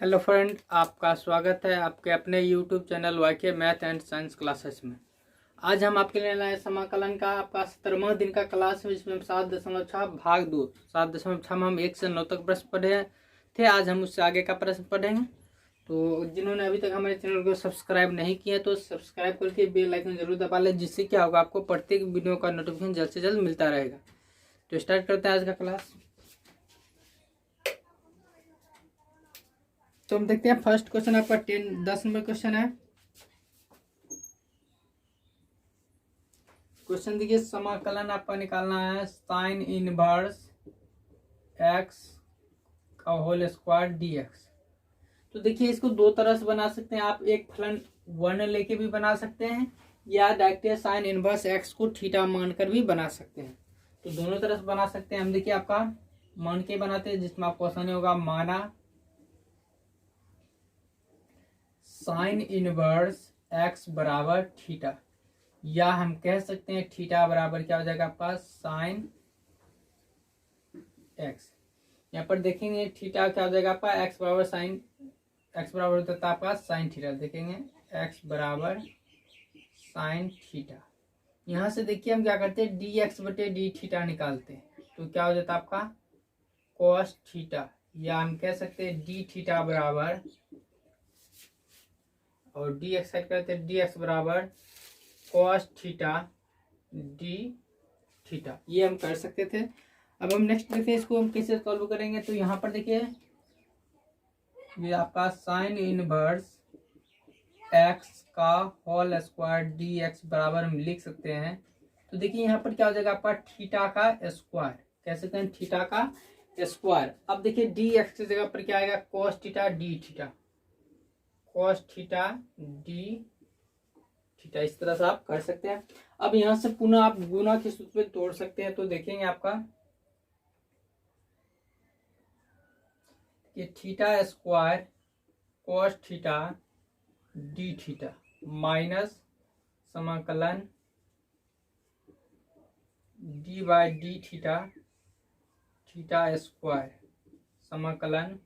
Hello friend, आपका स्वागत है आपके अपने YouTube channel YK math and science classes में। आज हम आपके लिए लाए समाकलन का आपका 17वां दिन का क्लास है, जिसमें हम 7.6 भाग 2 7.6 में हम 1 से 9 तक प्रश्न पढ़े थे। आज हम उससे आगे का प्रश्न पढ़ेंगे। तो जिन्होंने अभी तक हमारे चैनल को सब्सक्राइब नहीं किया तो सब्सक्राइब करके बेल आइकन जरूर दबा लें, जिससे क्या होगा, आपको प्रत्येक वीडियो का नोटिफिकेशन जल्द से जल्द मिलता रहेगा। तो स्टार्ट करते हैं आज का क्लास। तो हम देखते हैं फर्स्ट क्वेश्चन आपका 10 नंबर क्वेश्चन है। क्वेश्चन देखिए, समाकलन आपका निकालना है साइन इनवर्स एक्स का होल स्क्वायर डीएक्स। तो देखिए, इसको दो तरह से बना सकते हैं आप। एक फलन वर्ण लेके भी बना सकते हैं, या डायरेक्ट साइन इनवर्स एक्स को थीटा मानकर भी बना सकते हैं। तो दोनों तरह से बना सकते हैं हम। देखिए, आपका मान के बनाते हैं, जिसमें आपको आसानी होगा। माना साइन इनवर्स एक्स बराबर थीटा, या हम कह सकते हैं थीटा बराबर क्या हो जाएगा आपका साइन एक्स। यहाँ पर देखेंगे थीटा क्या हो जाएगा आपका एक्स बराबर साइन, एक्स बराबर होता था आपका साइन थीटा। देखेंगे एक्स बराबर साइन थीटा। यहाँ से देखिए हम क्या करते हैं, डी एक्स बटे डी थीटा निकालते हैं। तो क्या हो जाता है आपका कॉस थीटा, या हम कह सकते हैं डी थीटा बराबर, और डी एक्स साइड करते हैं डी एक्स बराबर कॉस थीटा डी थीटा। ये हम कर सकते थे। अब हम नेक्स्ट देखते हैं इसको हम कैसे सॉल्व करेंगे। तो यहाँ पर देखिए, ये आपका साइन इनवर्स एक्स का होल स्क्वायर डी एक्स बराबर हम लिख सकते हैं। तो देखिए यहाँ पर क्या हो जाएगा आपका थीटा का स्क्वायर, कह सकते हैं थीटा का स्क्वायर। अब देखिए डी एक्स की जगह पर क्या आएगा, cos theta d theta, cos theta d theta. इस तरह से आप कर सकते हैं। अब यहां से पुनः आप गुना के सूत्र पे तोड़ सकते हैं। तो देखेंगे आपका ये theta square cos theta d theta minus समाकलन d by d theta theta square समाकलन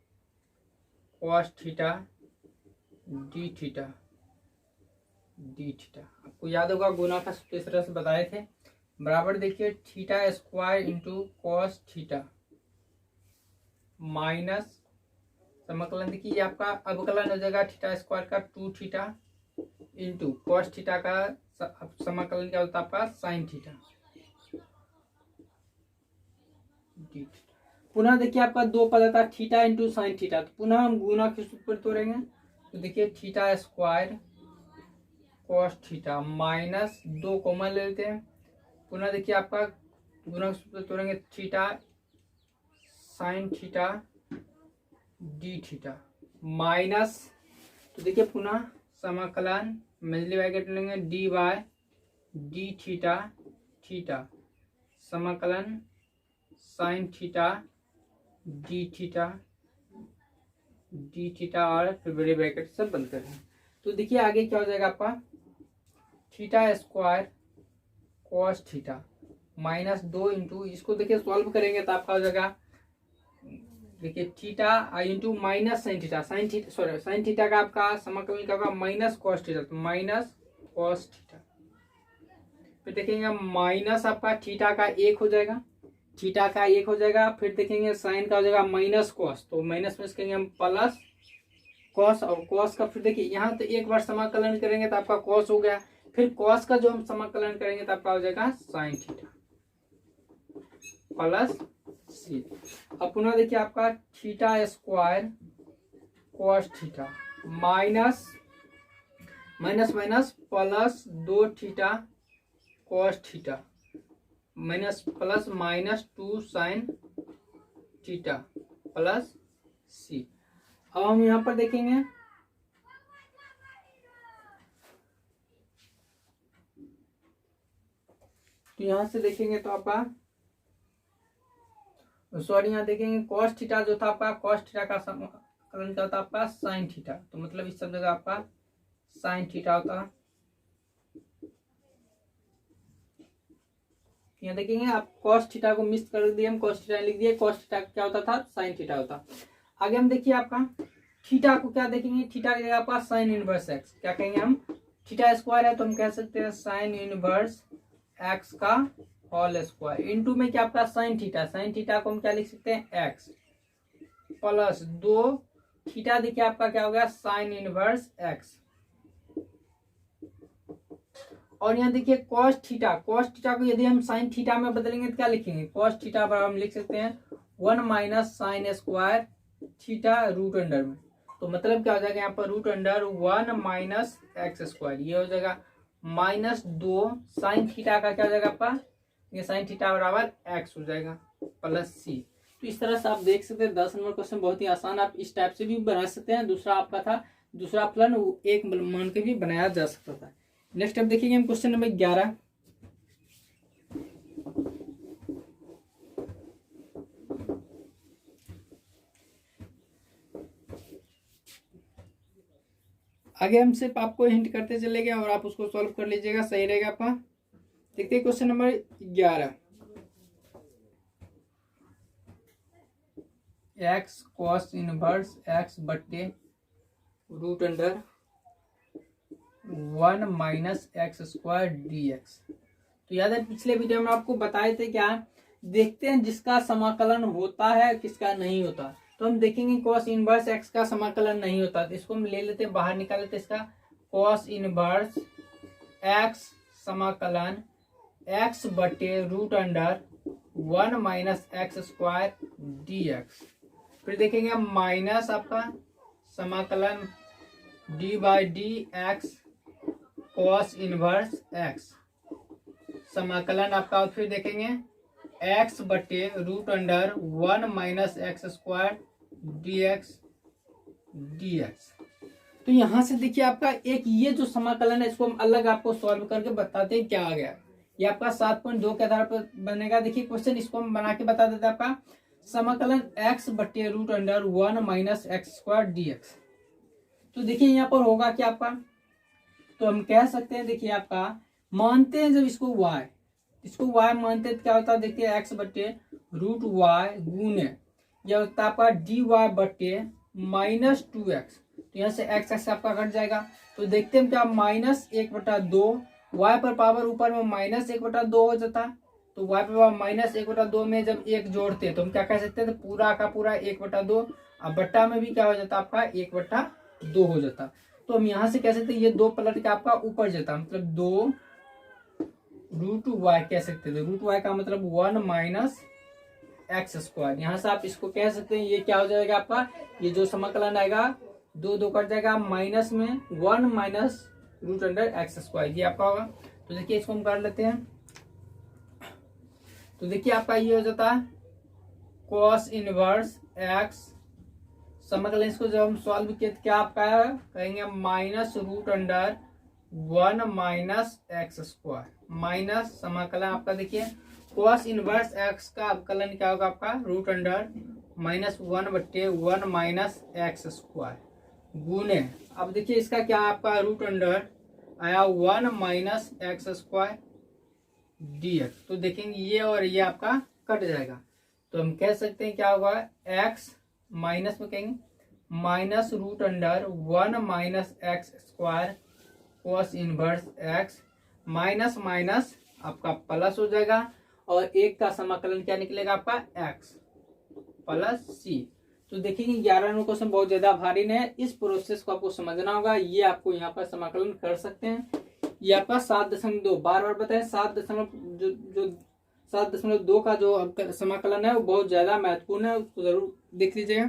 cos theta d theta d theta. आपको याद होगा गुना का सूत्र इस तरह से बताए थे। बराबर देखिए theta square into cos theta minus समाकलन देखिए आपका अवकलन हो जाएगा थीटा स्क्वायर का 2 थीटा इंटू कॉस थीटा का समाकलन क्या होता है आपका साइन थीटा डी। पुनः देखिए आपका दो पद आता है थीटा इंटू साइन थीटा। तो पुनः हम गुना के सूत्र पर तोड़ेंगे। तो देखिए theta square cos theta minus 2 common ले लेते हैं। पुनः देखिए आपका गुना के सूत्र तोड़ेंगे theta sine theta d theta minus, तो देखिए पुनः समाकलन मल्टीप्लाई कर लेंगे d by d theta theta समाकलन साइन थीटा डी थीटा और फिर बड़े ब्रैकेट से बंद करें। तो देखिए आगे क्या हो जाएगा आपका theta square cos theta minus 2 into, इसको देखिए सॉल्व करेंगे तो आपका हो जाएगा देखिए theta into minus sine theta, sine theta का आपका समाकलन क्या होगा माइनस कॉस थीटा, तो माइनस कॉस थीटा। फिर देखेंगे माइनस आपका थीटा का 1 हो जाएगा, थीटा का 1 हो जाएगा। फिर देखेंगे साइन का हो जाएगा माइनस कॉस, तो माइनस में करेंगे हम प्लस कॉस, और कॉस का फिर देखिए यहाँ तो एक बार समाकलन करेंगे तो आपका कॉस हो गया। फिर कॉस का जो हम समाकलन करेंगे तो आपका हो जाएगा साइन थीटा प्लस सी। अब पुनः देखिए आपका theta square cos theta minus minus minus plus 2 theta cos theta minus plus minus 2 sine theta plus C. अब हम यहां पर देखेंगे तो यहां से देखेंगे तो आपका सॉरी यहाँ देखेंगे कॉस थीटा जो था आपका, कॉस थीटा का समाकलन क्या होता आपका साइन थीटा, तो मतलब इस सब जगह आपका साइन थीटा होता। यहाँ देखेंगे आप cos थीटा को मिस कर दिए, हम cos थीटा लिख दिए, cos थीटा क्या होता था, sin थीटा होता। आगे हम देखिए आपका थीटा को क्या देखेंगे, थीटा की जगह आपका साइन इनवर्स एक्स, क्या कहेंगे हम, थीटा स्क्वायर है तो हम कह सकते हैं साइन इनवर्स एक्स का होल स्क्वायर, इनटू में क्या आपका साइन थीटा, साइन थीटा को हम क्या लिख सकते हैं एक्स प्लस 2 थीटा, देखिए आपका क्या हो गया साइन इनवर्स एक्स। और यहाँ देखिए cos थीटा, cos थीटा को यदि हम sin थीटा में बदलेंगे तो क्या लिखेंगे, cos थीटा बराबर हम लिख सकते हैं 1 minus sine square theta root under में, तो मतलब क्या हो जाएगा यहाँ पर root under 1 minus x square, ये हो जाएगा माइनस 2 साइन थीटा का क्या हो जाएगा आपका, ये साइन थीटा बराबर एक्स हो जाएगा प्लस सी। तो इस तरह से आप देख सकते हैं 10 नंबर क्वेश्चन बहुत ही आसान, आप इस टाइप से भी बना सकते हैं। दूसरा आपका था दूसरा प्लान एक मान के भी बनाया जा सकता था। नेक्स्ट अब देखेंगे हम क्वेश्चन नंबर 11। आगे हम सिर्फ आपको हिंट करते चलेंगे और आप उसको सॉल्व कर लीजिएगा, सही रहेगा आपका। देखते हैं question number 11, x cos inverse x बट्टे root under 1 minus x square d x. तो याद है पिछले वीडियो में आपको बताए थे क्या, देखते हैं जिसका समाकलन होता है किसका नहीं होता। तो हम देखेंगे कॉस इनवर्स एक्स का समाकलन नहीं होता, तो इसको हम ले लेते हैं बाहर निकाल लेते हैं इसका, कॉस इनवर्स एक्स समाकलन एक्स बटे root under 1 minus x square d x. फिर देखेंगे हम माइनस आपका समाकलन d by d x cos inverse x समाकलन आपका, फिर देखेंगे एक्स बटे root under 1 minus x square d x d x. तो यहां से देखिए आपका एक ये जो समाकलन है इसको हम अलग आपको सॉल्व करके बताते हैं क्या आ गया। ये आपका 7.2 के आधार पर बनेगा। देखिए क्वेश्चन इसको हम बना के बता देते हैं आपका समाकलन एक्स बटे root under 1 minus x square d x. तो देखिए यहाँ पर होगा क्या आपका, तो हम कह सकते हैं देखिए आपका मानते हैं जब इसको y मानते हैं क्या होता है, देखिए एक्स बटे रूट वाई गुने यह होता है आपका डी वाई बटे माइनस 2x। तो यहाँ से x आपका घट जाएगा, तो देखते हैं क्या माइनस 1/2 y पर पावर ऊपर में माइनस 1/2 हो जाता है, तो y पर पावर माइनस 1/2 में जब एक जोड़ते हैं तो हम क्या कह सकते हैं, तो पूरा का पूरा 1/2 अब बट्टा में भी क्या हो जाता है आपका 1/2 हो जाता। तो हम यहाँ से कह सकते हैं ये 2 पलट के आपका ऊपर जाता, मतलब 2 रूट वाई कह सकते थे, रूट वाई का मतलब 1 माइनस एक्स स्क्वायर। यहाँ से आप इसको कह सकते हैं ये क्या हो जाएगा आपका, ये जो समाकलन आएगा 2 कट जाएगा माइनस में 1 minus root under x square, ये आपका होगा। तो देखिए इसको हम कर लेते हैं, तो देखिए आपका ये हो जाता है कॉस इनवर्स एक्स समाकलन, इसको जब हम सॉल्व किए तो क्या आपका कहेंगे minus root under 1 minus x square minus समाकलन आपका देखिए कॉस इनवर्स एक्स का अवकलन क्या होगा आपका root under -1/1 minus x square गुने, अब देखिए इसका क्या आपका रूट अंडर आया 1 minus x square d x. तो देखेंगे ये और ये आपका कट जाएगा, तो हम कह सकते हैं क्या होगा एक्स माइनस में कहेंगे minus root under 1 minus x square cos inverse x minus minus आपका प्लस हो जाएगा, और एक का समाकलन क्या निकलेगा आपका एक्स प्लस सी। तो देखिए 11 नंबर क्वेश्चन बहुत ज्यादा भारी नहीं है, इस प्रोसेस को आपको समझना होगा। ये आपको यहाँ पर समाकलन कर सकते हैं, ये आपका 7.2 बार बार बताएं 7.2 का जो समाकलन है वो बहुत ज्यादा महत्वपूर्ण है, उसको जरूर देख लीजिएगा।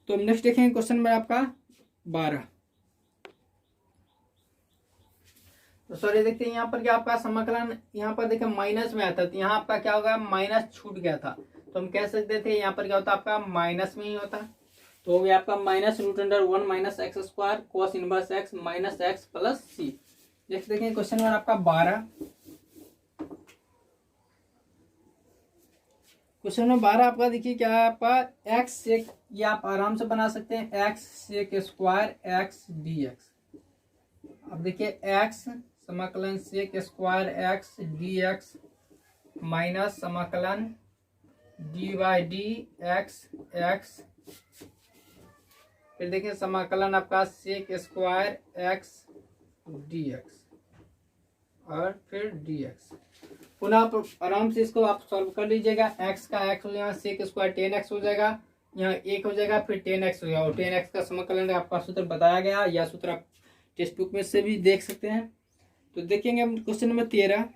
तो हम नेक्स्ट देखेंगे क्वेश्चन में आपका 12। तो सॉरी देखते हैं यहाँ पर क्या आपका समाकलन यहाँ पर देखिए माइनस में आता है, तो यहाँ आपका क्या होगा माइनस छूट गया था, तो हम कह सकते थे यहाँ पर क्या होता आपका माइनस में ही होता। तो हो गया आपका minus root under 1 minus x square cos inverse x minus x plus C. Next देखेंगे क्वेश्चन नंबर आपका 12। क्वेश्चन नंबर 12 आपका देखिए क्या है आपका एक्स सेक, ये आप आराम से बना सकते हैं x sec square x d x. अब देखिए एक्स समाकलन sec square x d x minus समाकलन d by d x x, फिर देखिए समाकलन आपका sec square x d x और फिर डी एक्स। पुनः आप आराम से इसको आप सॉल्व कर लीजिएगा। एक्स का एक्स हो जाएगा, सेक स्क्वायर 10x हो जाएगा, यहाँ 1 हो जाएगा, फिर 10x हो जाएगा और 10x का समाकलन आपका सूत्र बताया गया, या सूत्र आप टेक्स्ट बुक में से भी देख सकते हैं। तो देखेंगे हम question number 13,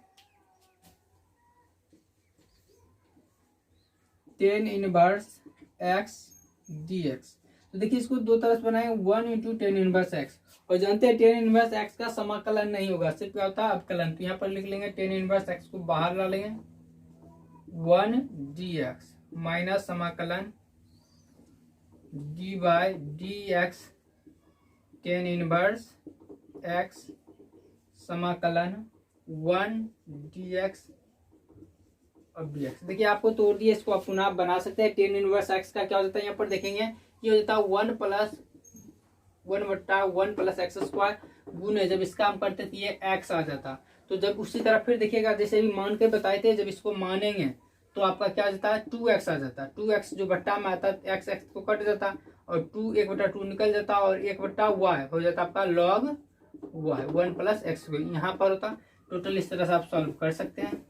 10 inverse x dx। तो देखिए इसको दो तरह से बनाएंगे, 1 इंटू 10 इनवर्स x, और जानते हैं 10 इनवर्स x का समाकलन नहीं होगा, सिर्फ क्या होता है अवकलन। तो यहाँ पर लिख लेंगे 10 इनवर्स x को बाहर ला लेंगे, 1 dx माइनस समाकलन d by d x 10 inverse x समाकलन 1 dx और dx। देखिए आपको तोड़ दिया, इसको आप पुनः बना सकते हैं। 10 इनवर्स x का क्या हो जाता है, यहाँ पर देखेंगे ये हो जाता है 1 प्लस 1 प्लस एक्स स्क्वायर गुण है, जब इसका हम करते थे ये x आ जाता। तो जब उसी तरह फिर देखिएगा, जैसे भी मान के बताए थे, जब इसको मानेंगे तो आपका क्या आ जाता है 2x आ जाता है। 2x जो बट्टा में आता है x x को कट जाता और 2 1/2 निकल जाता और 1/y हो जाता आपका log y 1 प्लस एक्स यहाँ पर होता। टोटल इस तरह से आप सॉल्व कर सकते हैं।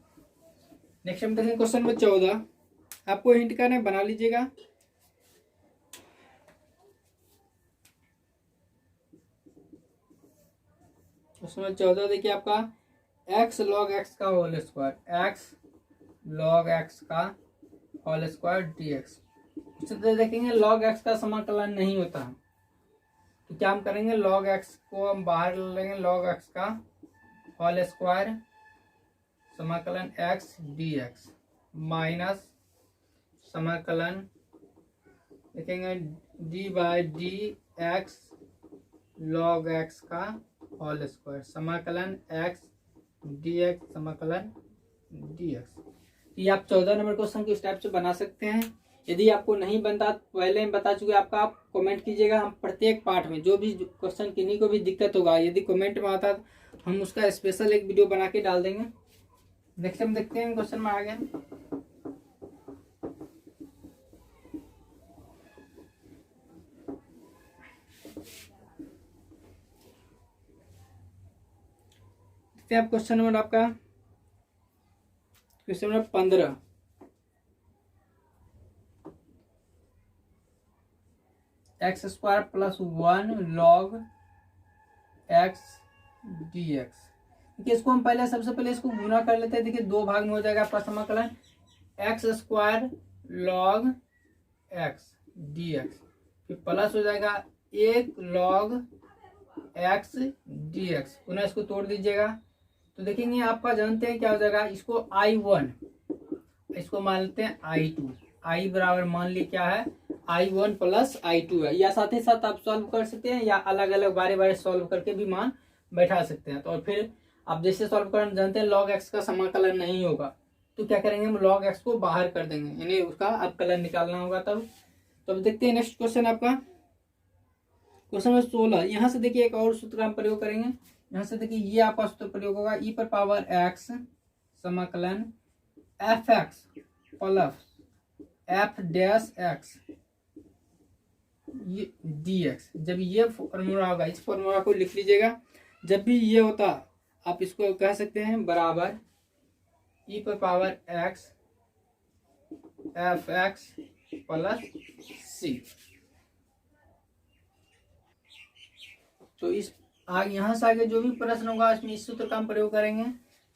नेक्स्ट हम देखेंगे क्वेश्चन नंबर 14, आपको हिंट करना है, बना लीजिएगा। क्वेश्चन नंबर 14 देखिए आपका x log x का whole square, x log x का होल स्क्वायर dx। देखेंगे log x का समाकलन नहीं होता, तो क्या हम करेंगे, log x को हम बाहर लेंगे, log x का होल स्क्वायर समाकलन x dx माइनस समाकलन देखेंगे d by d x log x का होल स्क्वायर समाकलन x dx समाकलन dx। ये आप 14 नंबर क्वेश्चन के स्टेप से बना सकते हैं। यदि आपको नहीं बनता, पहले हम बता चुके आपका, आप कमेंट कीजिएगा। हम प्रत्येक पार्ट में जो भी क्वेश्चन किन्हीं को भी दिक्कत होगा, यदि कमेंट में आता तो हम उसका स्पेशल एक वीडियो बना के डाल देंगे। नेक्स्ट हम देखते हैं क्वेश्चन में आगे। आप क्वेश्चन नंबर आपका question number 15, x square plus 1 log x dx। देखिए इसको हम पहले सबसे पहले इसको गुना कर लेते हैं। देखिए दो भाग में हो जाएगा आपका समाकलन x square log x dx, फिर प्लस हो जाएगा 1 log x dx। पुनः इसको तोड़ दीजिएगा तो देखेंगे आपका, जानते हैं क्या हो जाएगा, इसको I1 इसको मान लेते हैं I2, I बराबर मान ली क्या है I1 प्लस I2 है। या साथ ही साथ आप सॉल्व कर सकते हैं, या अलग अलग बारे बारे सॉल्व करके भी मान बैठा सकते हैं। तो और फिर आप जैसे सॉल्व करना जानते हैं, log x का समाकलन नहीं होगा तो क्या करेंगे, हम log x को बाहर कर देंगे, यानी उसका अवकलन निकालना होगा तब। तो अब देखते हैं नेक्स्ट क्वेश्चन आपका क्वेश्चन नंबर 16। यहाँ से देखिए एक और सूत्र हम प्रयोग करेंगे। यहाँ से देखिए ये आपका सूत्र प्रयोग होगा, e पर पावर x समाकलन fx plus f dash x dx। जब ये फॉर्मूला होगा, इस फॉर्मूला को लिख लीजिएगा। जब भी ये होता आप इसको कह सकते हैं बराबर e पर power x fx plus c। तो इस यहाँ से आगे जो भी प्रश्न होगा इसमें इस सूत्र का हम प्रयोग करेंगे।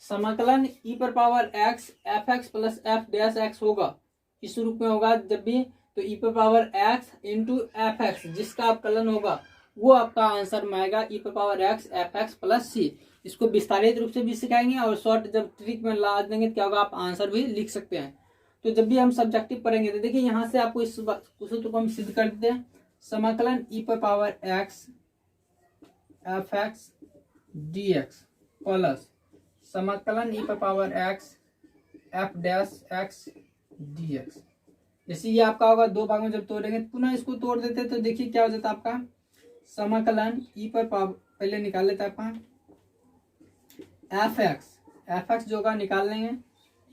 समाकलन e पर power x fx plus f dash x होगा, इस रूप में होगा जब भी, तो e पर पावर x इंटू fx जिसका अवकलन होगा वो आपका आंसर में आएगा e पर power x fx plus c। इसको विस्तारित रूप से भी सिखाएंगे और शॉर्ट जब ट्रिक में ला देंगे तो क्या होगा, आप आंसर भी लिख सकते हैं। तो जब भी हम सब्जेक्टिव पढ़ेंगे तो देखिए यहाँ से आपको इस सूत्र को हम सिद्ध कर देते हैं। समाकलन e पर power x fx dx plus समाकलन e पर power x f dash x dx। जैसे ये आपका होगा, दो भाग में जब तोड़ेंगे पुनः इसको तोड़ देते तो देखिए क्या हो जाता है आपका, समाकलन e पर पावर पहले निकाल लेते हैं आपका fx जो होगा निकाल लेंगे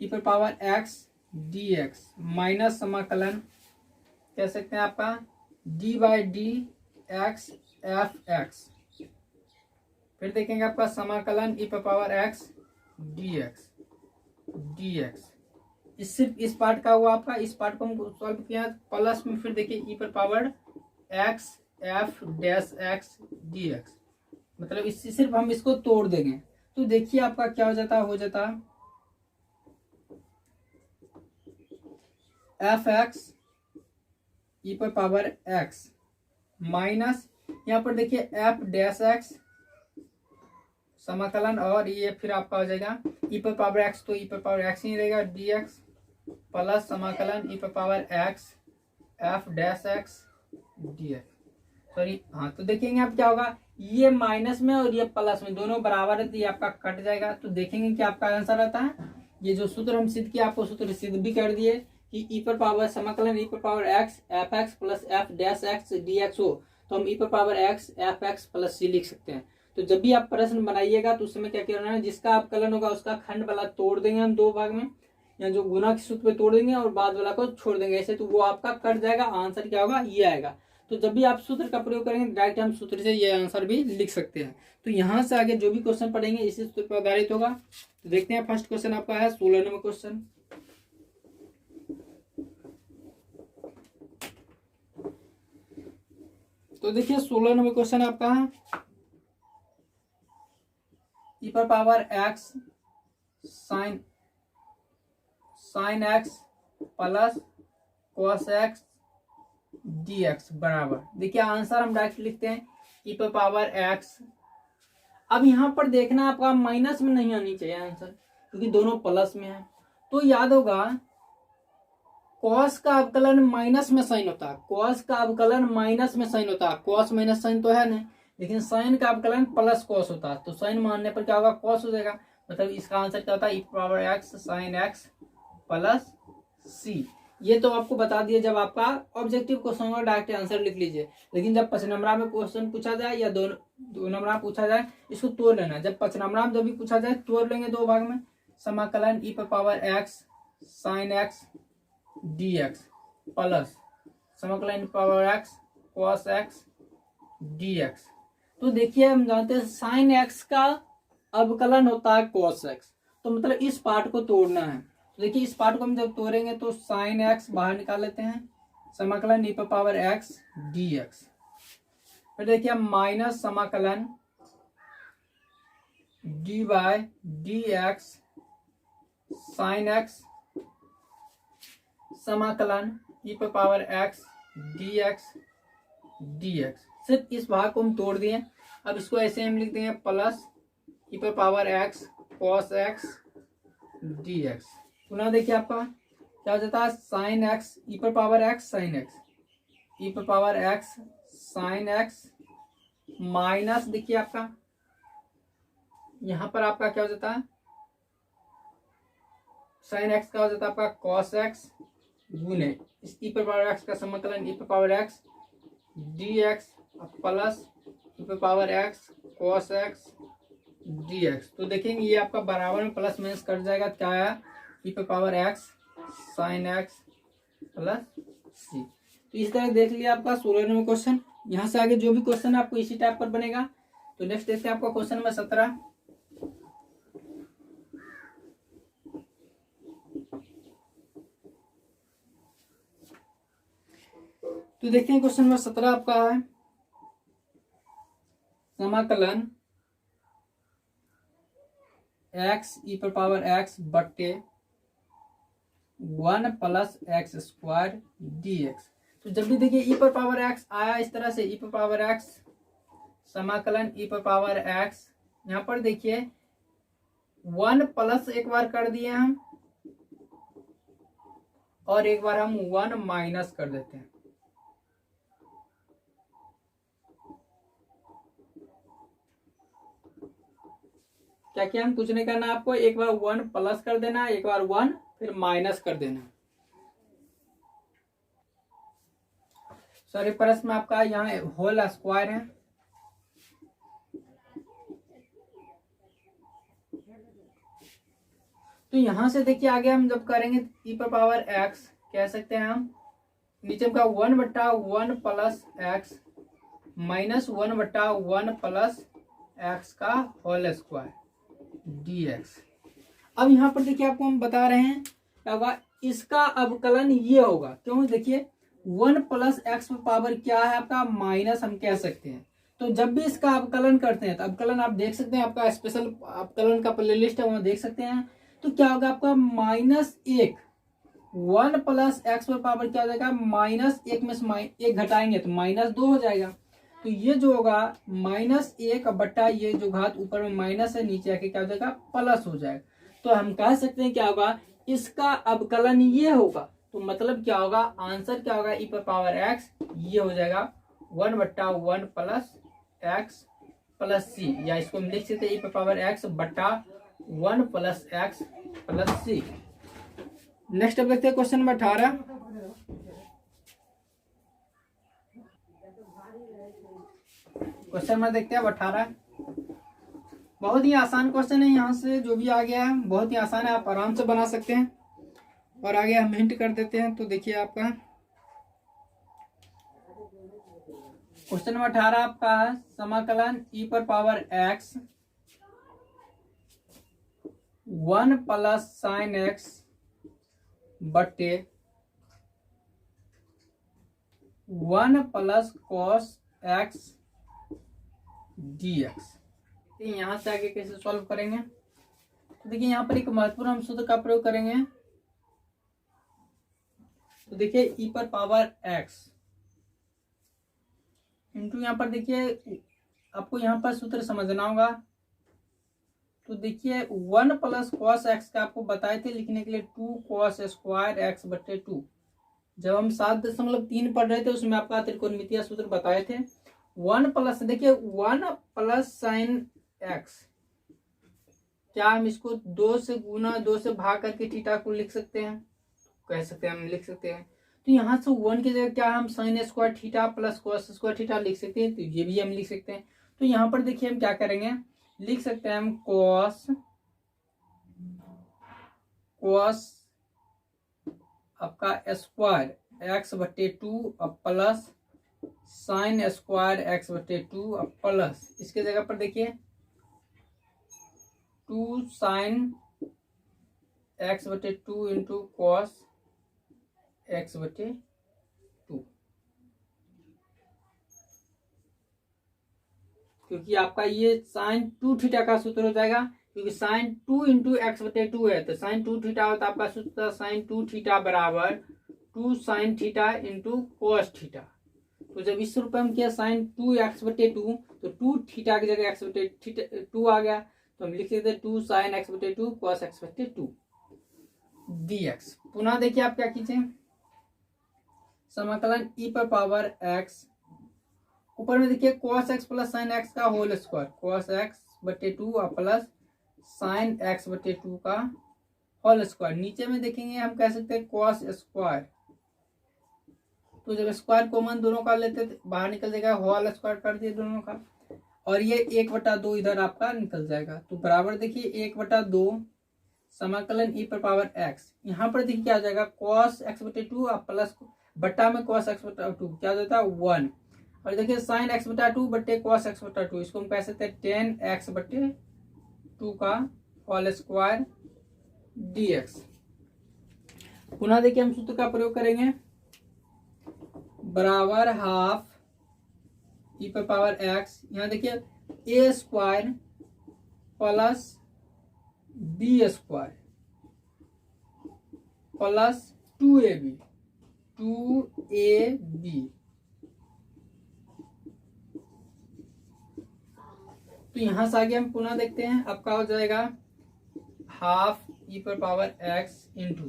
ई पर power x d x minus समाकलन कह सकते हैं आपका D by d x f x. फिर देखेंगे आपका समाकलन ई पर पावर एक्स डी एक्स। इस सिर्फ इस पार्ट का हुआ आपका, इस पार्ट को हम सॉल्व किया प्लस में फिर देखिए ई पर power x F dash x d x, मतलब इससे सिर्फ हम इसको तोड़ देंगे तो देखिए आपका क्या हो जाता एफ एक्स ई पर पावर एक्स माइनस यहाँ पर देखिए एफ डैश एक्स समाकलन, और ये फिर आपका हो जाएगा ई पर पावर एक्स, तो ई पर पावर एक्स ही रहेगा डी एक्स प्लस समाकलन ई पर power x F dash x d x, sorry हाँ। तो देखेंगे आप क्या होगा, ये माइनस में और ये प्लस में दोनों बराबर है तो ये आपका कट जाएगा। तो देखेंगे कि आपका आंसर आता है, ये जो सूत्र हम सिद्ध किया आपको सूत्र सिद्ध भी कर दिए कि ई पर पावर समाकलन ई पर power x f x plus f dash x d x हो तो हम ई पर power x f x plus C लिख सकते हैं। तो जब भी आप प्रश्न बनाइएगा तो उस समय क्या करना है, जिसका अवकलन होगा उसका खंड वाला तोड़ देंगे हम दो भाग में, या जो गुना के सूत्र पे तोड़ देंगे और बाद वाला को छोड़ देंगे ऐसे, तो वो आपका कट जाएगा, आंसर क्या होगा ये आएगा। तो जब भी आप सूत्र का प्रयोग करेंगे डायरेक्ट हम सूत्र से ये आंसर भी लिख सकते हैं। तो यहाँ से आगे जो भी क्वेश्चन पढ़ेंगे इसी सूत्र पर आधारित होगा। तो देखते हैं फर्स्ट क्वेश्चन आपका है 16 नंबर क्वेश्चन। तो देखिए 16 नंबर क्वेश्चन आपका है ई पर power x sine x plus cos x d x बराबर, देखिए आंसर हम डायरेक्ट लिखते हैं ई पर पावर एक्स। अब यहाँ पर देखना आपका माइनस में नहीं आनी चाहिए आंसर क्योंकि दोनों प्लस में है। तो याद होगा कॉस का अवकलन माइनस में साइन होता है, कॉस का अवकलन माइनस में साइन होता है, कॉस माइनस साइन तो है नहीं, लेकिन साइन का अवकलन प्लस कॉस होता है। तो साइन मानने पर क्या होगा कॉस हो जाएगा, मतलब इसका आंसर क्या होता है e power x sine x plus C. ये तो आपको बता दिया, जब आपका ऑब्जेक्टिव क्वेश्चन होगा डायरेक्ट आंसर लिख लीजिए, लेकिन जब 5 नंबर में क्वेश्चन पूछा जाए या दो नंबर में पूछा जाए इसको तोड़ लेना। जब 5 नंबर में जब भी पूछा जाए तोड़ लेंगे दो भाग में, समाकलन ई पर power x sine x d x plus समाकलन power x cos x d x. तो देखिए हम जानते हैं साइन एक्स का अवकलन होता है कॉस एक्स, तो मतलब इस पार्ट को तोड़ना है। तो देखिए इस पार्ट को हम जब तोड़ेंगे तो साइन एक्स बाहर निकाल लेते हैं, समाकलन ई पर पावर एक्स डी एक्स, फिर देखिए माइनस समाकलन d by d x sine x समाकलन ई पर पावर एक्स डी एक्स। सिर्फ इस भाग को हम तोड़ दिए। अब इसको ऐसे हम लिख देंगे प्लस ई पर power x cos x d x. पुनः देखिए आपका क्या हो जाता है साइन एक्स ई पर पावर एक्स साइन एक्स ई पर power x sine x minus देखिए आपका यहां पर आपका क्या हो जाता है साइन एक्स का हो जाता है आपका कॉस एक्स गुने इस ई पर पावर एक्स का समाकलन ई पर power x d x plus e पर power x cos x d x. तो देखेंगे ये आपका बराबर में प्लस माइनस कट जाएगा, क्या आया ई पर power x sine x plus c. तो इस तरह देख लिया आपका 16 नंबर क्वेश्चन। यहाँ से आगे जो भी क्वेश्चन आपको इसी टाइप पर बनेगा। तो नेक्स्ट देखते हैं आपका क्वेश्चन नंबर 17। तो देखते हैं क्वेश्चन नंबर 17 आपका है समाकलन एक्स ई पर पावर एक्स बट्टे 1 plus x square d x. तो जब भी देखिए ई पर पावर एक्स आया इस तरह से ई पर पावर एक्स समाकलन ई पर पावर एक्स, यहाँ पर देखिए 1 प्लस एक बार कर दिए हम और एक बार हम 1 माइनस कर देते हैं। क्या क्या हम कुछ नहीं करना आपको, एक बार 1 प्लस कर देना, एक बार 1 फिर माइनस कर देना। सॉरी प्रश्न में आपका यहाँ होल स्क्वायर है। तो यहाँ से देखिए आगे हम जब करेंगे e पर पावर x कह सकते हैं हम नीचे का 1/1 plus x minus 1/1 plus x का होल स्क्वायर dx। अब यहाँ पर देखिए आपको हम बता रहे हैं क्या होगा, इसका अवकलन ये होगा, क्यों देखिए 1 प्लस एक्स पावर क्या है आपका माइनस हम कह सकते हैं। तो जब भी इसका अवकलन करते हैं तो अवकलन आप देख सकते हैं, आपका स्पेशल अवकलन का प्लेलिस्ट है वहां देख सकते हैं। तो क्या होगा आपका -1 1 प्लस एक्स पावर क्या हो जाएगा -1 में से 1 घटाएंगे तो -2 हो जाएगा। तो ये जो होगा -1 बट्टा ये जो घात ऊपर में माइनस है नीचे आके क्या हो जाएगा प्लस हो जाएगा। तो हम कह सकते हैं क्या होगा इसका अवकलन ये होगा। तो मतलब क्या होगा आंसर क्या होगा e पर पावर x ये हो जाएगा 1/1 प्लस एक्स प्लस सी, या इसको हम लिख सकते हैं e पर पावर x बट्टा 1 plus x plus C. Next अब देखते हैं क्वेश्चन नंबर 18। क्वेश्चन में देखते हैं 18, बहुत ही आसान क्वेश्चन है। यहाँ से जो भी आ गया है बहुत ही आसान है, आप आराम से बना सकते हैं। और आगे हम हिंट कर देते हैं। तो देखिए आपका क्वेश्चन नंबर 18 आपका है समाकलन e पर power x 1 plus sine x बट्टे 1 प्लस कॉस एक्स dx। यहाँ से आगे कैसे सॉल्व करेंगे, तो देखिए यहाँ पर एक महत्वपूर्ण हम सूत्र का प्रयोग करेंगे। तो देखिए e पर पावर x इंटू यहाँ पर देखिए आपको यहाँ पर सूत्र समझना होगा। तो देखिए 1 प्लस कॉस एक्स का आपको बताए थे लिखने के लिए 2 कॉस स्क्वायर एक्स बट्टे 2। जब हम 7.3 पढ़ रहे थे उसमें आपका त्रिकोणमितीय सूत्र बताए थे। 1 प्लस देखिए 1 प्लस साइन एक्स, क्या हम इसको 2 से गुना 2 से भाग करके थीटा को लिख सकते हैं, कह सकते हैं हम लिख सकते हैं। तो यहाँ से 1 की जगह क्या हम sign square theta plus cos square theta लिख सकते हैं, तो ये भी हम लिख सकते हैं। तो यहाँ पर देखिए हम क्या करेंगे, लिख सकते हैं हम कॉस आपका स्क्वायर एक्स बट्टे 2 अब प्लस साइन स्क्वायर एक्स बट्टे 2 अब प्लस इसके जगह पर देखिए 2 साइन एक्स बटे 2 इंटू कॉस एक्स बटे 2, क्योंकि आपका ये साइन 2 थीटा का सूत्र हो जाएगा, क्योंकि साइन 2 इंटू एक्स बटे 2 है। तो साइन 2 थीटा होता है आपका सूत्र साइन 2 थीटा बराबर 2 sine theta into cos theta. तो जब इस रूप में हम किया साइन 2 एक्स बटे 2 तो 2 थीटा की जगह एक्स बटे थीटा 2 आ गया, तो हम लिख सकते हैं 2 साइन एक्स बटे 2 कॉस एक्स बटे 2 dx। पुनः देखिए आप क्या कीजिए, समाकलन e पर पावर x ऊपर में देखिए cos x plus sign x का होल स्क्वायर cos x बटे 2 और प्लस साइन x बटे 2 का होल स्क्वायर। नीचे में देखेंगे हम कह सकते हैं cos स्क्वायर, तो जब स्क्वायर कॉमन दोनों का लेते बाहर निकल जाएगा, होल स्क्वायर कर दिए दोनों का, और ये 1/2 इधर आपका निकल जाएगा। तो बराबर देखिए 1/2 समाकलन e पर पावर x, यहाँ पर देखिए क्या हो जाएगा cos x बटे 2 और प्लस बट्टा में cos x बटा 2 क्या हो जाता है 1, और देखिए साइन x बटा 2 बट्टे cos x बटा 2, इसको हम कह सकते हैं 10x बटे 2 का होल स्क्वायर dx। पुनः देखिए हम सूत्र का प्रयोग करेंगे, बराबर हाफ e पर पावर x, यहाँ देखिए a square plus b square plus 2ab तो यहां से आगे हम पुनः देखते हैं आपका हो जाएगा हाफ e पर पावर x इंटू,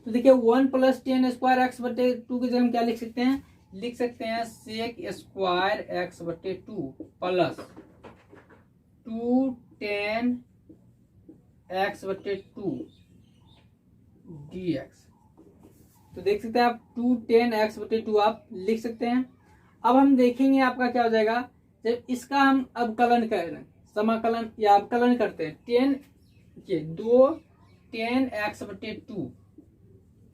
तो देखिए 1 प्लस 10 स्क्वायर एक्स बटे 2 की जगह हम क्या लिख सकते हैं, लिख सकते हैं सेक स्क्वायर एक्स बटे 2 प्लस 2 10 एक्स बटे 2 dx। तो देख सकते हैं आप 2 10 एक्स बटे 2 आप लिख सकते हैं। अब हम देखेंगे आपका क्या हो जाएगा, जब इसका हम अवकलन करें समाकलन या अवकलन करते हैं 10 के 2 10x/2।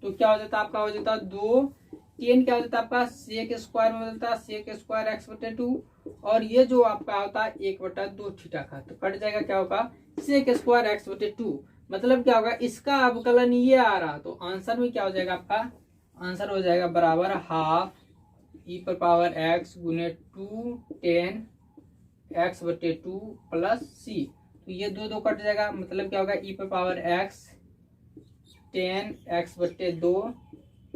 तो क्या हो जाता है आपका, हो जाता है 2, 10 क्या हो जाता है आपका सेक स्क्वायर में बदलता है, सेक स्क्वायर x/2, और ये जो आपका होता है 1/2 थीटा का, तो कट जाएगा, क्या होगा सेक स्क्वायर x/2। मतलब क्या होगा, इसका अवकलन ये आ रहा, तो आंसर में क्या हो जाएगा आपका, आंसर हो जाएगा बराबर हाफ e⁻x गुने 2 10x/2 प्लस c। तो ये दो कट जाएगा, मतलब क्या होगा e⁻x 10x/2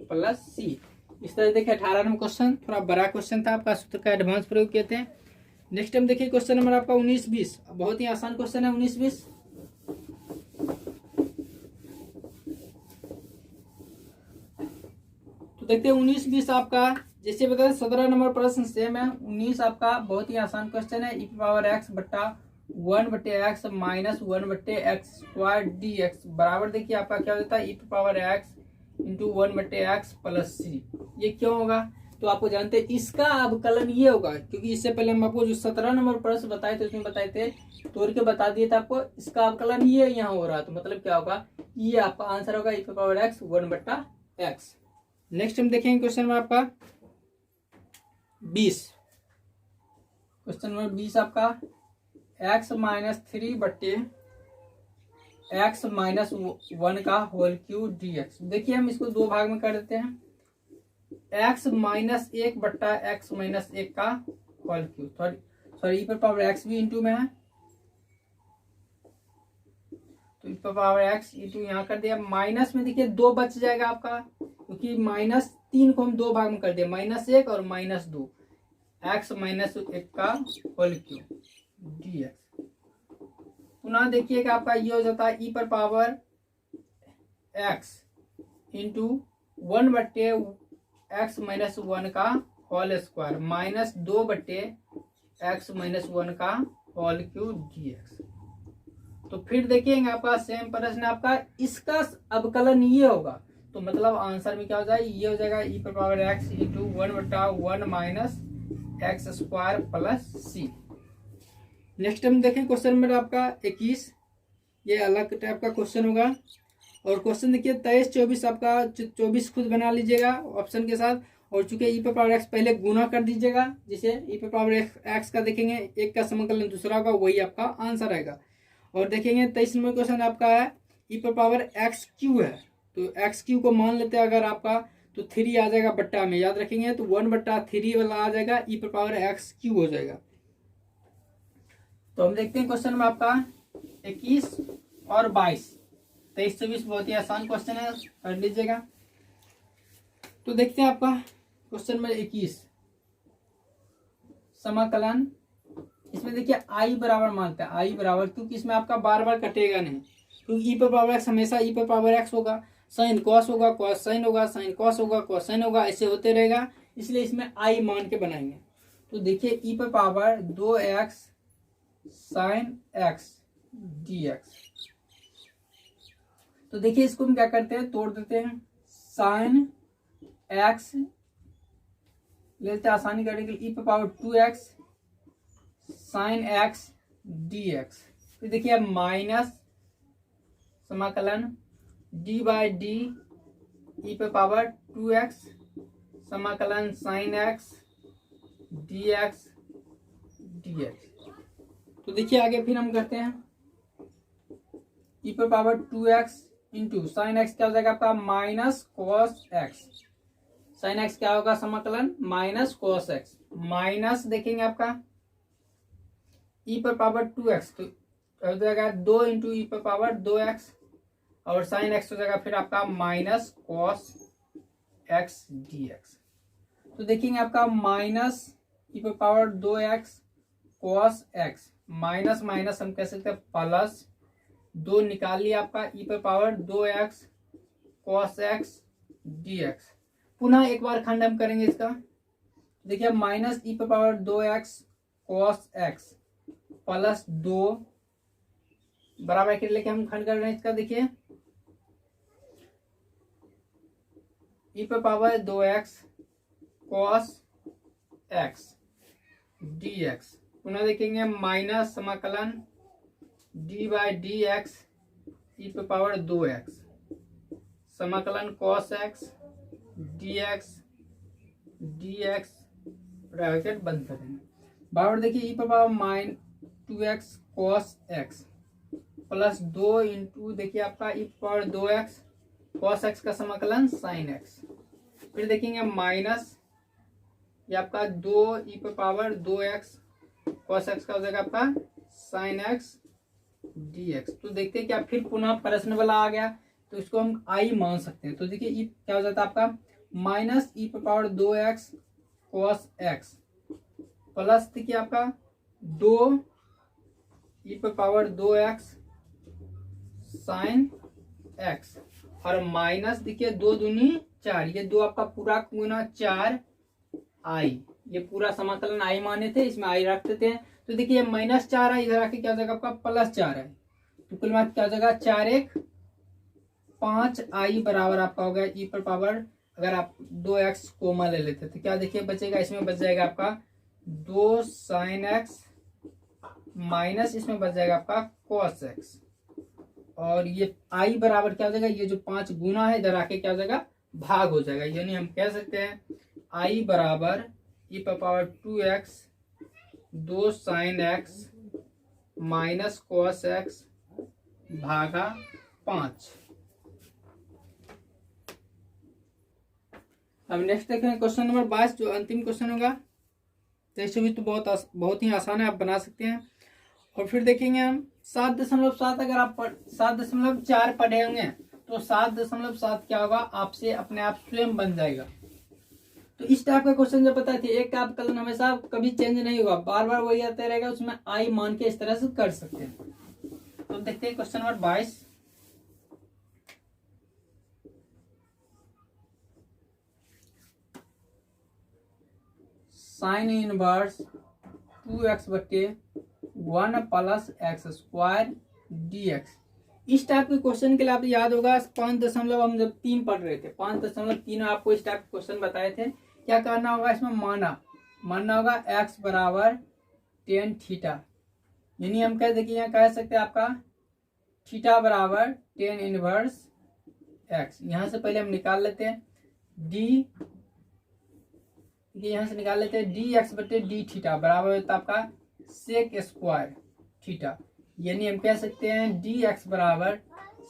प्लस c। इस तरह देखिए 18 नंबर क्वेश्चन थोड़ा बड़ा क्वेश्चन था आपका, सूत्र का एडवांस प्रयोग किए थे। नेक्स्ट टाइम देखिए क्वेश्चन नंबर आपका 19-20, बहुत ही आसान क्वेश्चन है 19-20। तो देखते हैं 19-20 आपका, जैसे बताया 17 नंबर प्रश्न सेम है। 19 आपका बहुत ही आसान क्वेश्चन है, e⁻x बट्टा 1/x माइनस 1/x² dx बराबर, देखिए आपका क्या होता है e⁻x into 1/x plus c। ये क्यों होगा, तो आपको जानते हैं इसका अवकलन ये होगा, क्योंकि इससे पहले हम आपको जो 17 नंबर प्रश्न बताए थे उसमें बताए थे, तोड़ के बता दिए थे आपको, इसका अवकलन ये यहाँ हो रहा है, तो मतलब क्या होगा, ये आपका आंसर होगा e⁻x 1/x। नेक्स्ट हम देखेंगे क्वेश्चन में आपका 20, क्वेश्चन नंबर 20 आपका x-3/x-1 का होल क्यूब dx। देखिए हम इसको दो भाग में कर देते हैं, x-1/x-1 का होल क्यूब, सॉरी e⁻x भी इंटू में है, तो e⁻x इंटू यहाँ कर दिया, माइनस में देखिए 2 बच जाएगा आपका, क्योंकि -3 को हम दो भाग में कर दिया, -1 और -2, x-1 का होल क्यूब dx। पुनः देखिएगा आपका ये हो जाता है e⁻x इंटू 1/x-1 का होल स्क्वायर माइनस 2/x-1 का होल क्यूब dx। तो फिर देखिएगा आपका सेम प्रश्न आपका, इसका अवकलन ये होगा, तो मतलब आंसर में क्या हो जाएगा, ये हो जाएगा e⁻x into 1/1 minus x² plus c। Next हम देखें क्वेश्चन नंबर आपका 21, ये अलग टाइप का क्वेश्चन होगा, और क्वेश्चन देखिए 23-24 आपका, 24 खुद बना लीजिएगा ऑप्शन के साथ, और चूंकि e⁻x पहले गुना कर दीजिएगा, जिसे e⁻x का देखेंगे एक का समाकलन दूसरा होगा, वही आपका आंसर आएगा। और देखेंगे 23 नंबर क्वेश्चन आपका है e⁻x³ है, तो x³ को मान लेते हैं अगर आपका, तो 3 आ जाएगा बट्टा में, याद रखेंगे, तो 1/3 वाला आ जाएगा, e⁻x³ हो जाएगा। तो हम देखते हैं क्वेश्चन में आपका 21 और 22, 23-24 बहुत ही आसान क्वेश्चन है, कर लीजिएगा। तो देखते हैं आपका क्वेश्चन में 21 समाकलन, इसमें देखिए आई बराबर मानते हैं, आई बराबर, क्योंकि इसमें आपका बार बार कटेगा नहीं, क्योंकि e⁻x हमेशा e⁻x होगा, साइन कॉस होगा, कॉस साइन होगा, साइन कॉस होगा, कॉस साइन होगा, ऐसे होते रहेगा, इसलिए इसमें आई मान के बनाएंगे। तो देखिए e⁻2x sin x dx, तो देखिए इसको हम क्या करते हैं, तोड़ देते हैं, sin x लेते हैं आसानी करने के लिए, e⁻2x sin x dx। तो देखिए माइनस समाकलन d/d e⁻2x समाकलन sin x dx dx। तो देखिए आगे फिर हम करते हैं, e⁻2x इंटू साइन एक्स क्या हो जाएगा आपका, minus cos x, sine x क्या होगा समाकलन माइनस कॉस एक्स, माइनस देखेंगे आपका e⁻2x, तो हो जाएगा 2 इंटू e⁻2x, और साइन एक्स हो जाएगा फिर आपका माइनस कॉस एक्स dx। तो देखेंगे आपका minus e⁻2x cos x, minus minus हम कह सकते हैं प्लस, 2 निकाल लिया आपका e⁻2x कॉस एक्स dx। पुनः एक बार खंड हम करेंगे इसका, देखिए minus e⁻2x cos x plus 2 बराबर के लेके हम खंड कर रहे हैं इसका, देखिए e⁻2x कॉस एक्स dx। पुनः देखेंगे माइनस समाकलन d/dx ई पे पावर 2x समाकलन cos x dx dx bracket बंद करेंगे। बराबर देखिए ई पे power -2x cos x plus 2 into देखिए आपका ई पे पावर 2x cos x का समाकलन sin x। फिर देखेंगे माइनस ये आपका 2 ई पे पावर 2x cos x का हो जाएगा आपका sin x dx। तो देखते हैं क्या फिर पुनः प्रश्न वाला आ गया तो इसको हम आई मान सकते हैं। तो देखिए ई क्या हो जाता है आपका माइनस ई पे power 2x cos x plus देखिए आपका 2 ई पे पावर 2x sin x और माइनस देखिए 2 दूनी 4 ये 2 आपका पूरा गुना 4 आई ये पूरा समाकलन आई माने थे इसमें आई रख देते हैं। तो देखिए -4 है इधर आके क्या हो जाएगा आपका +4 है तो कुल बात क्या हो जाएगा 4 1 5 आई बराबर आपका हो गया ई पर पावर अगर आप 2x कोमा ले लेते तो क्या देखिए बचेगा इसमें बच जाएगा आपका 2 sin x माइनस इसमें बच जाएगा आपका cos x और ये आई बराबर क्या हो जाएगा ये जो 5 गुना है इधर आके क्या हो जाएगा भाग हो जाएगा। यानी हम कह सकते हैं आई बराबर ई पर power 2x 2 sin x minus cos x भागा 5। अब नेक्स्ट देखें क्वेश्चन नंबर 22 जो अंतिम क्वेश्चन होगा। तो इसे भी तो बहुत ही आसान है आप बना सकते हैं। और फिर देखेंगे हम 7.7 अगर आप 7.4 पढ़े होंगे तो 7.7 क्या होगा आपसे अपने आप स्वयं बन जाएगा। तो इस टाइप का क्वेश्चन जब पता थी एक का कलन हमेशा कभी चेंज नहीं होगा बार बार वही आता रहेगा उसमें आई मान के इस तरह से कर सकते हैं। तो देखते हैं question number 22 sine inverse 2x बटे 1 प्लस x स्क्वायर dx। इस टाइप के क्वेश्चन के लिए आप याद होगा 5 हम जब 3 पढ़ रहे थे 5.3 आपको इस टाइप के क्वेश्चन बताए थे। क्या करना होगा इसमें मानना होगा x बराबर tan थीटा यानी हम कह देखिए यहाँ कह सकते हैं आपका थीटा बराबर tan इनवर्स x। यहाँ से पहले हम निकाल लेते हैं d यहाँ से निकाल लेते हैं dx बटे d थीटा बराबर होता है आपका सेक स्क्वायर थीटा यानी हम कह सकते हैं dx बराबर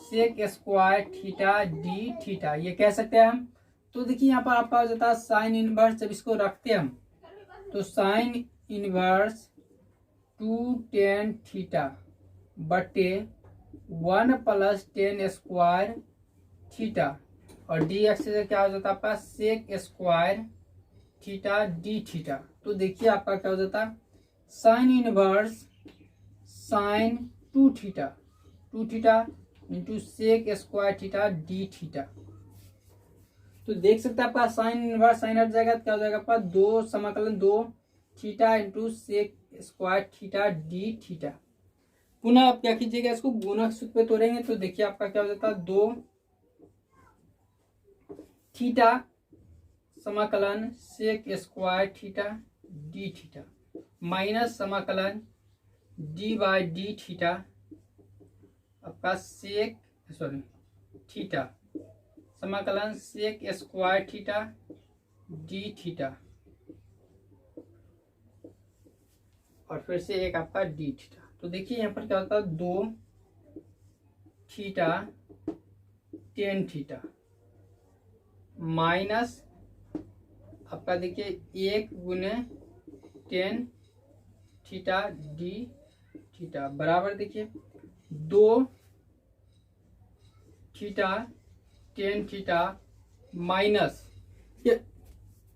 sec square theta d theta ये कह सकते हैं हम। तो देखिए यहाँ पर आपका हो जाता है साइन इनवर्स जब इसको रखते हैं हम तो साइन इनवर्स 2 tan थीटा बटे 1 प्लस tan स्क्वायर थीटा और dx से क्या हो जाता है आपका sec square theta d theta. तो देखिए आपका क्या हो जाता है sine inverse sine 2 theta into sec square theta d theta. तो देख सकते हैं आपका साइन इनवर्स साइन हट जाएगा तो क्या हो जाएगा आपका 2 समाकलन 2 theta into sec square theta d theta. पुनः आप क्या कीजिएगा इसको गुणक सूत्र पे तोड़ेंगे तो देखिए आपका क्या हो जाता है 2 थीटा समाकलन sec square theta d theta minus समाकलन d बाय d थीटा आपका सेक थीटा समाकलन sec square theta d theta और फिर से एक आपका d थीटा। तो देखिए यहाँ पर क्या होता है 2 थीटा tan थीटा माइनस आपका देखिए 1 गुने tan थीटा d थीटा बराबर देखिए 2 थीटा tan थीटा माइनस ये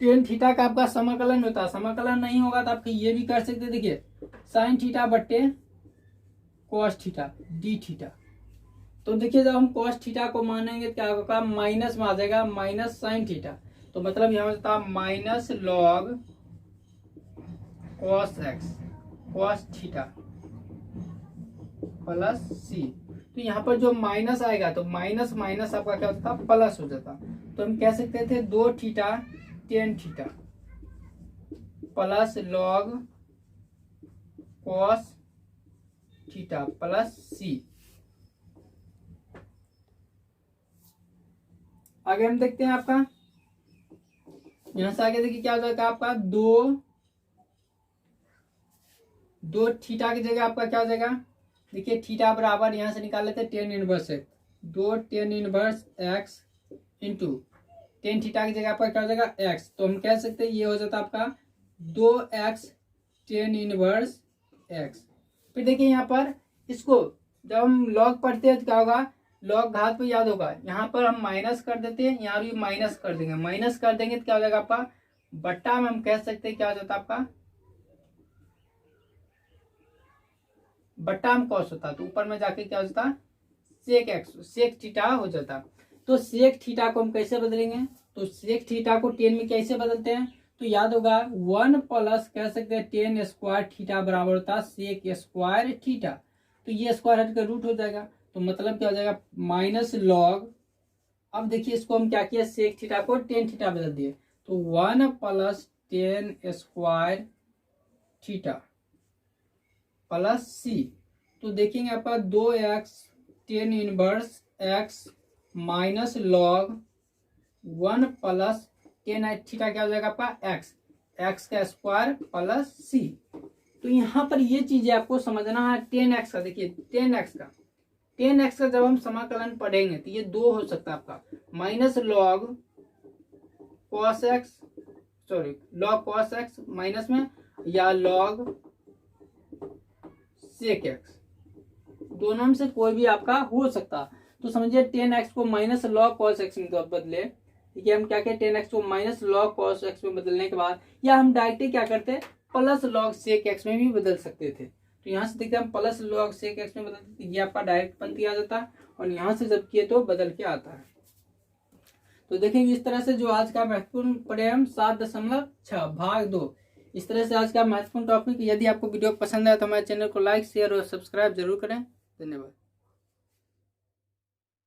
tan थीटा का आपका समाकलन होता है। समाकलन नहीं होगा तो आपके ये भी कर सकते देखिए साइन थीटा बट्टे cos थीटा d थीटा। तो देखिए जब हम cos थीटा को मानेंगे क्या होगा माइनस में आ जाएगा माइनस साइन थीटा तो मतलब यहाँ होता है minus log cos x cos theta plus c। तो यहाँ पर जो माइनस आएगा तो माइनस माइनस आपका क्या होता है प्लस हो जाता। तो हम कह सकते थे 2 theta tan theta plus log cos theta plus c। आगे हम देखते हैं आपका, यहां से आगे देखिए क्या हो जाएगा आपका, दो थीटा की जगह आपका क्या हो जाएगा, देखिए थीटा बराबर यहां से निकाल लेते हैं ten inverse x, 2 ten inverse x into tan theta की जगह आपका क्या हो जाएगा एक्स, तो हम कह सकते हैं ये हो जाता है आपका 2x टेन इनवर्स एक्स। फिर देखिए यहाँ पर इसको जब हम लॉग पढ़ते हैं तो क्या होगा, लॉग घात पे याद होगा, यहाँ पर हम माइनस कर देते हैं, यहाँ भी माइनस कर देंगे, माइनस कर देंगे तो क्या हो जाएगा आपका बट्टा में हम कह सकते हैं क्या हो जाता है आपका बट्टा में कॉस होता, तो ऊपर में जाके क्या हो जाता सेक एक्स सेक थीटा हो जाता। तो सेक थीटा को हम कैसे बदलेंगे, तो सेक थीटा को टेन में कैसे बदलते हैं, तो याद होगा 1 प्लस कह सकते हैं टेन स्क्वायर थीटा बराबर होता सेक स्क्वायर थीटा, तो ये स्क्वायर हट कर रूट हो जाएगा, तो मतलब क्या हो जाएगा माइनस लॉग, अब देखिए इसको हम क्या किया सेक थीटा को टेन थीटा बदल दिए, तो 1 plus tan square theta plus c, तो देखेंगे आपका 2x tan inverse x minus log 1 plus tan theta क्या हो जाएगा आपका एक्स का स्क्वायर प्लस सी। तो यहाँ पर ये चीजें आपको समझना है, 10x का देखिए 10x का जब हम समाकलन पढ़ेंगे तो ये दो हो सकता है आपका minus log cos x, sorry log cos x minus में, या लॉग सेक एक्स, दोनों में से कोई भी आपका हो सकता। तो समझिए 10x को माइनस लॉग कॉस एक्स में बदले, ठीक है, हम क्या कहते हैं 10x को माइनस लॉग कॉस एक्स में बदलने के बाद, या हम डायरेक्टली क्या करते हैं प्लस लॉग सेक एक्स में भी बदल सकते थे। तो यहाँ से देखते हैं हम प्लस लॉग सेक एक्स में बदलते, ये आपका डायरेक्ट पंक्ति आ जाता है, और यहाँ से जब किए तो बदल के आता है। तो देखेंगे इस तरह से जो आज का महत्वपूर्ण पढ़े हम 7.6 भाग 2, इस तरह से आज का महत्वपूर्ण टॉपिक। यदि आपको वीडियो पसंद आए तो हमारे चैनल को लाइक शेयर और सब्सक्राइब जरूर करें। धन्यवाद।